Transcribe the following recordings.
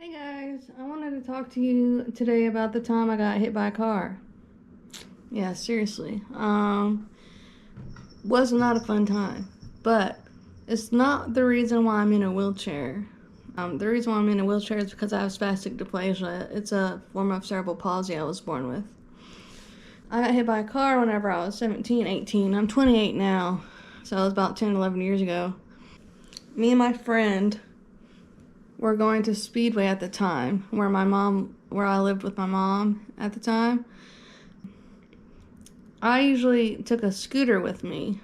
Hey guys, I wanted to talk to you today about the time I got hit by a car. Yeah, seriously. Was not a fun time, but it's not the reason why I'm in a wheelchair. The reason why I'm in a wheelchair is because I have spastic dysplasia. It's a form of cerebral palsy I was born with. I got hit by a car whenever I was 17, 18. I'm 28 now, so it was about 10, 11 years ago. Me and my friend were going to Speedway at the time, where I lived with my mom at the time. I usually took a scooter with me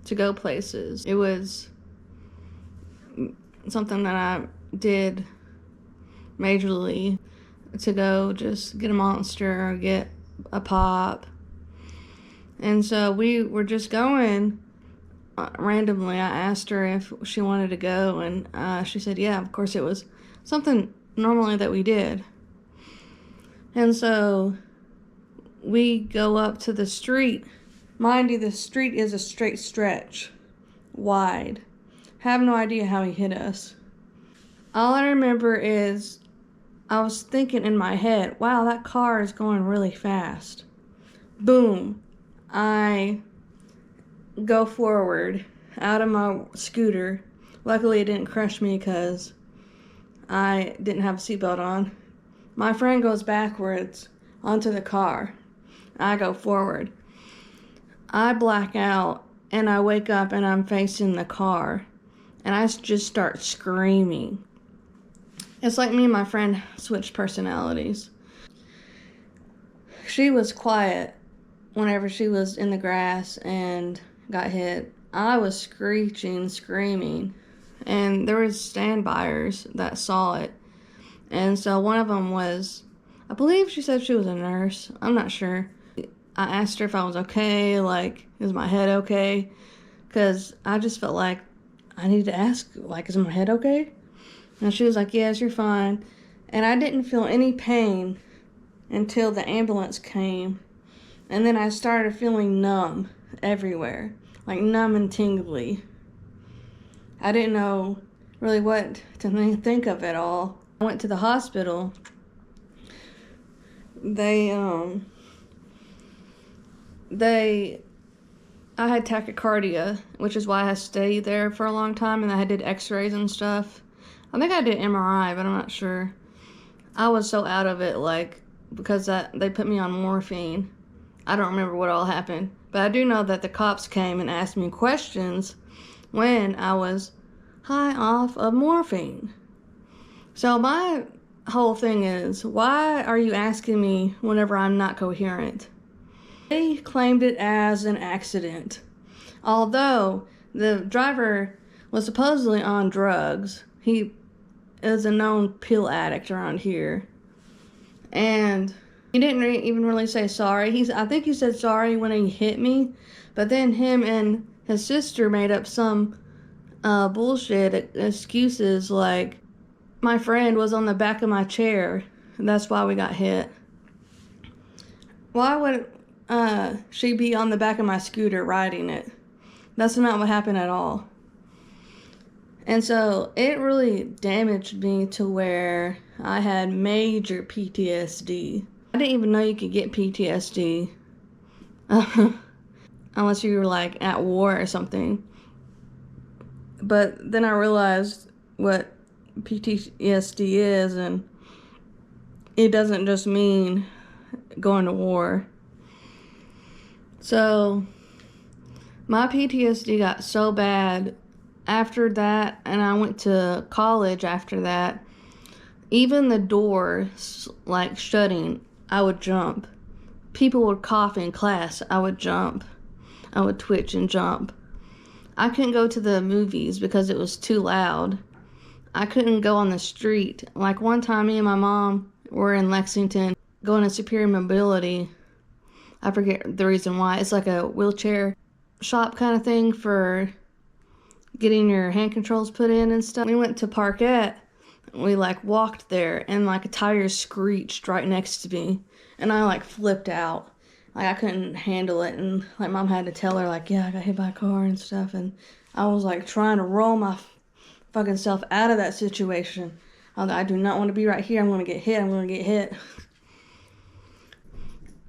to go places. It was something that I did majorly, to go just get a Monster or get a pop. And so we were just going randomly. I asked her if she wanted to go, and she said yeah. Of course, it was something normally that we did. And so we go up to the street. Mind you, the street is a straight stretch, wide. Have no idea how he hit us. All I remember is I was thinking in my head, wow, that car is going really fast. Boom. I go forward out of my scooter. Luckily, it didn't crush me because I didn't have a seatbelt on. My friend goes backwards onto the car. I go forward. I black out and I wake up and I'm facing the car and I just start screaming. It's like me and my friend switched personalities. She was quiet whenever she was in the grass and got hit. I was screeching, screaming, and there was standbyers that saw it. And so one of them was, I believe she said she was a nurse. I'm not sure. I asked her if I was okay, like, is my head okay? Because I just felt like I needed to ask, like, is my head okay? And she was like, yes, you're fine. And I didn't feel any pain until the ambulance came. And then I started feeling numb everywhere, like numb and tingly. I didn't know really what to think of at all. I went to the hospital. I had tachycardia, which is why I stayed there for a long time, and I did x-rays and stuff. I think I did MRI, but I'm not sure. I was so out of it, like, because they put me on morphine. I don't remember what all happened, but I do know that the cops came and asked me questions when I was high off of morphine. So my whole thing is, why are you asking me whenever I'm not coherent? They claimed it as an accident, although the driver was supposedly on drugs. He is a known pill addict around here, and he didn't even really say sorry. I think he said sorry when he hit me, but then him and his sister made up some bullshit excuses, like my friend was on the back of my chair, and that's why we got hit. Why would she be on the back of my scooter riding it? That's not what happened at all. And so it really damaged me to where I had major PTSD. I didn't even know you could get PTSD unless you were like at war or something. But then I realized what PTSD is, and it doesn't just mean going to war. So my PTSD got so bad after that, and I went to college after that. Even the door, like, shutting, I would jump. People would cough in class, I would jump. I would twitch and jump. I couldn't go to the movies because it was too loud. I couldn't go on the street. Like, one time, me and my mom were in Lexington going to Superior Mobility. I forget the reason why. It's like a wheelchair shop kind of thing for getting your hand controls put in and stuff. We went to Parkette. We like walked there, and like a tire screeched right next to me, and I like flipped out. Like, I couldn't handle it, and like mom had to tell her, like, yeah, I got hit by a car and stuff. And I was like trying to roll my fucking self out of that situation, I do not want to be right here. I'm going to get hit. I'm going to get hit.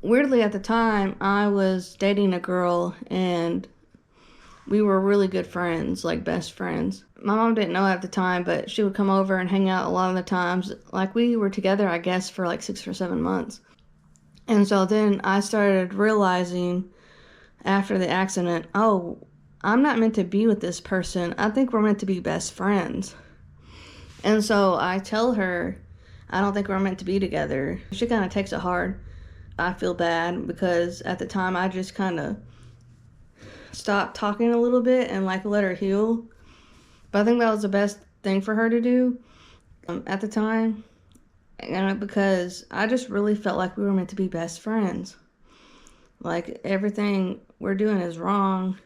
Weirdly, at the time, I was dating a girl, and we were really good friends, like best friends. My mom didn't know at the time, but she would come over and hang out a lot of the times. Like, we were together, I guess, for like 6 or 7 months. And so then I started realizing after the accident, oh, I'm not meant to be with this person. I think we're meant to be best friends. And so I tell her, I don't think we're meant to be together. She kind of takes it hard. I feel bad because at the time I just kind of stopped talking a little bit and like let her heal. But I think that was the best thing for her to do at the time. And because I just really felt like we were meant to be best friends. Like, everything we're doing is wrong.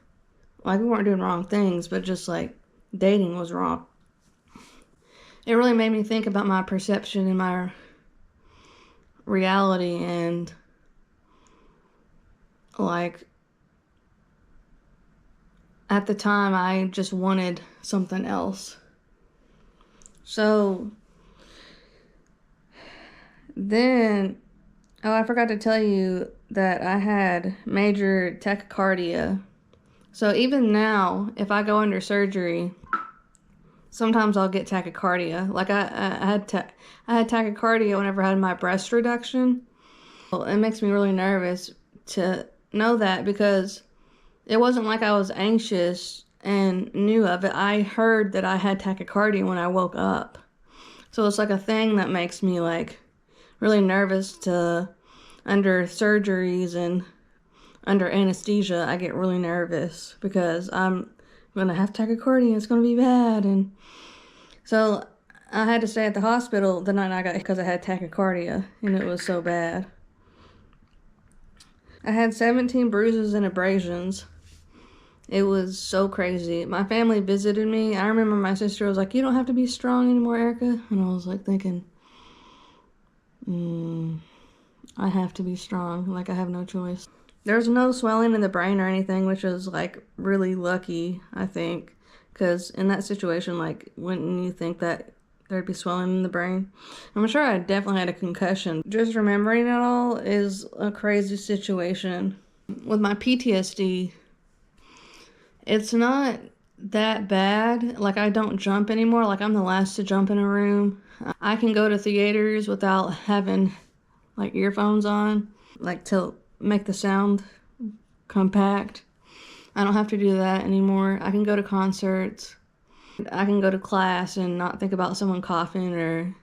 Like, we weren't doing wrong things, but just like dating was wrong. It really made me think about my perception and my reality, and like, at the time I just wanted something else. So then, oh, I forgot to tell you that I had major tachycardia. So even now, if I go under surgery, sometimes I'll get tachycardia. Like, I had tachycardia whenever I had my breast reduction. Well, it makes me really nervous to know that, because it wasn't like I was anxious and knew of it. I heard that I had tachycardia when I woke up. So it's like a thing that makes me like really nervous to under surgeries and under anesthesia. I get really nervous because I'm gonna have tachycardia. It's gonna be bad. And so I had to stay at the hospital the night I got, because I had tachycardia and it was so bad. I had 17 bruises and abrasions. It was so crazy. My family visited me. I remember my sister was like, "You don't have to be strong anymore, Erica." And I was like thinking, I have to be strong. Like, I have no choice. There's no swelling in the brain or anything, which is like really lucky, I think. Because in that situation, like, wouldn't you think that there'd be swelling in the brain? I'm sure I definitely had a concussion. Just remembering it all is a crazy situation. With my PTSD, it's not that bad. Like, I don't jump anymore. Like, I'm the last to jump in a room. I can go to theaters without having like earphones on, like to make the sound compact. I don't have to do that anymore. I can go to concerts. I can go to class and not think about someone coughing, or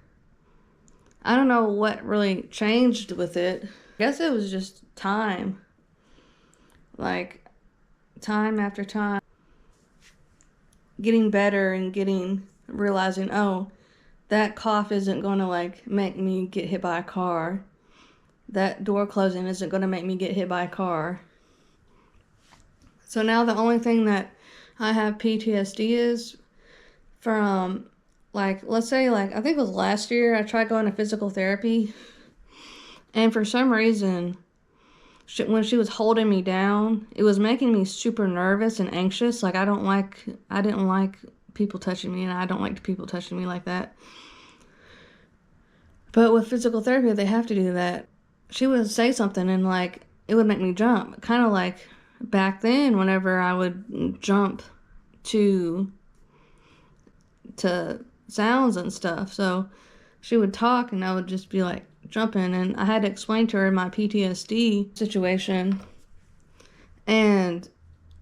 I don't know what really changed with it. I guess it was just time. Like, time after time. Getting better and realizing, oh, that cough isn't going to like make me get hit by a car. That door closing isn't going to make me get hit by a car. So now the only thing that I have PTSD is from, like, let's say, like, I think it was last year, I tried going to physical therapy. And for some reason, when she was holding me down, it was making me super nervous and anxious. Like, I didn't like people touching me, and I don't like people touching me like that. But with physical therapy, they have to do that. She would say something and like it would make me jump. Kind of like back then whenever I would jump to sounds and stuff. So she would talk and I would just be like jumping, and I had to explain to her my PTSD situation. And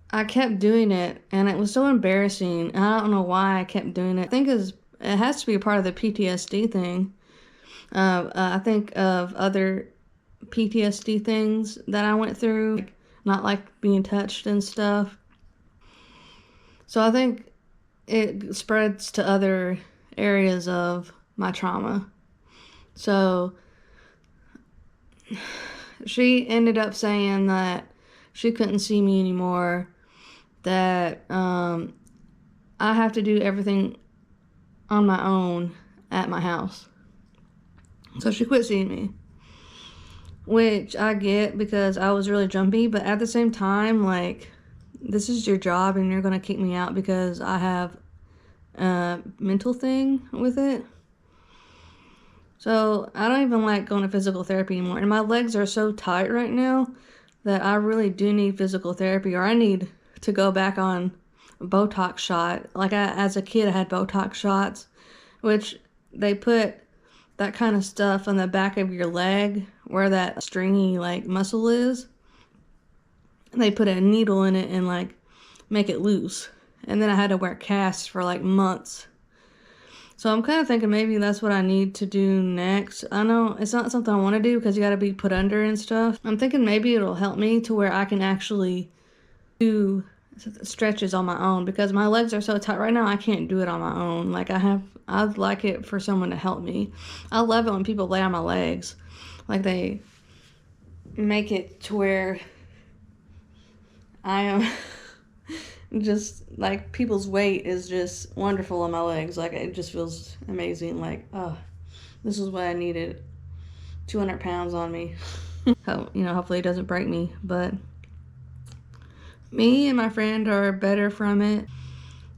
I kept doing it, and it was so embarrassing. And I don't know why I kept doing it. I think it has to be a part of the PTSD thing. I think of other PTSD things that I went through, like not like being touched and stuff. So I think it spreads to other areas of my trauma. So she ended up saying that she couldn't see me anymore, that I have to do everything on my own at my house. So she quit seeing me, which I get because I was really jumpy, but at the same time, like, this is your job and you're going to kick me out because I have a mental thing with it. So I don't even like going to physical therapy anymore. And my legs are so tight right now that I really do need physical therapy, or I need to go back on a Botox shot. Like as a kid, I had Botox shots, which they put that kind of stuff on the back of your leg where that stringy like muscle is. And they put a needle in it and like make it loose. And then I had to wear casts for like months. So I'm kind of thinking maybe that's what I need to do next. I know it's not something I want to do because you got to be put under and stuff. I'm thinking maybe it'll help me to where I can actually do stretches on my own, because my legs are so tight right now. I can't do it on my own. Like I'd like it for someone to help me. I love it when people lay on my legs. Like they make it to where I am just like people's weight is just wonderful on my legs. Like it just feels amazing. Like, oh, this is what I needed. 200 pounds on me. Hopefully it doesn't break me. But me and my friend are better from it.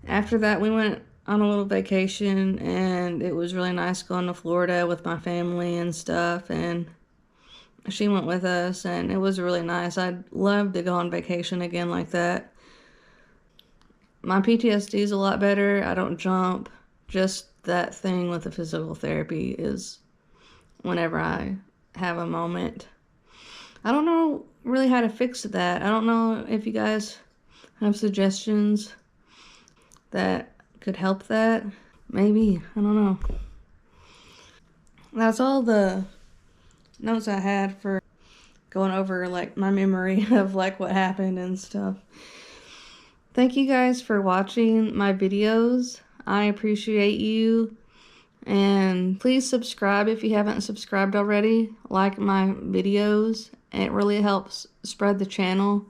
After that, we went on a little vacation, and it was really nice going to Florida with my family and stuff. And she went with us, and it was really nice. I'd love to go on vacation again like that. My PTSD is a lot better. I don't jump. Just that thing with the physical therapy is whenever I have a moment. I don't know really how to fix that. I don't know if you guys have suggestions that could help that. Maybe. I don't know. That's all the notes I had for going over like my memory of like what happened and stuff. Thank you guys for watching my videos. I appreciate you. And please subscribe if you haven't subscribed already. Like my videos. It really helps spread the channel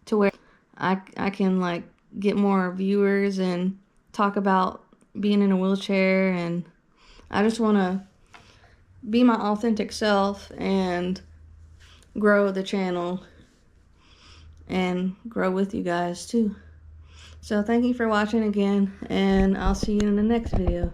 to where I can like get more viewers and talk about being in a wheelchair. And I just want to be my authentic self and grow the channel and grow with you guys too. So thank you for watching again, and I'll see you in the next video.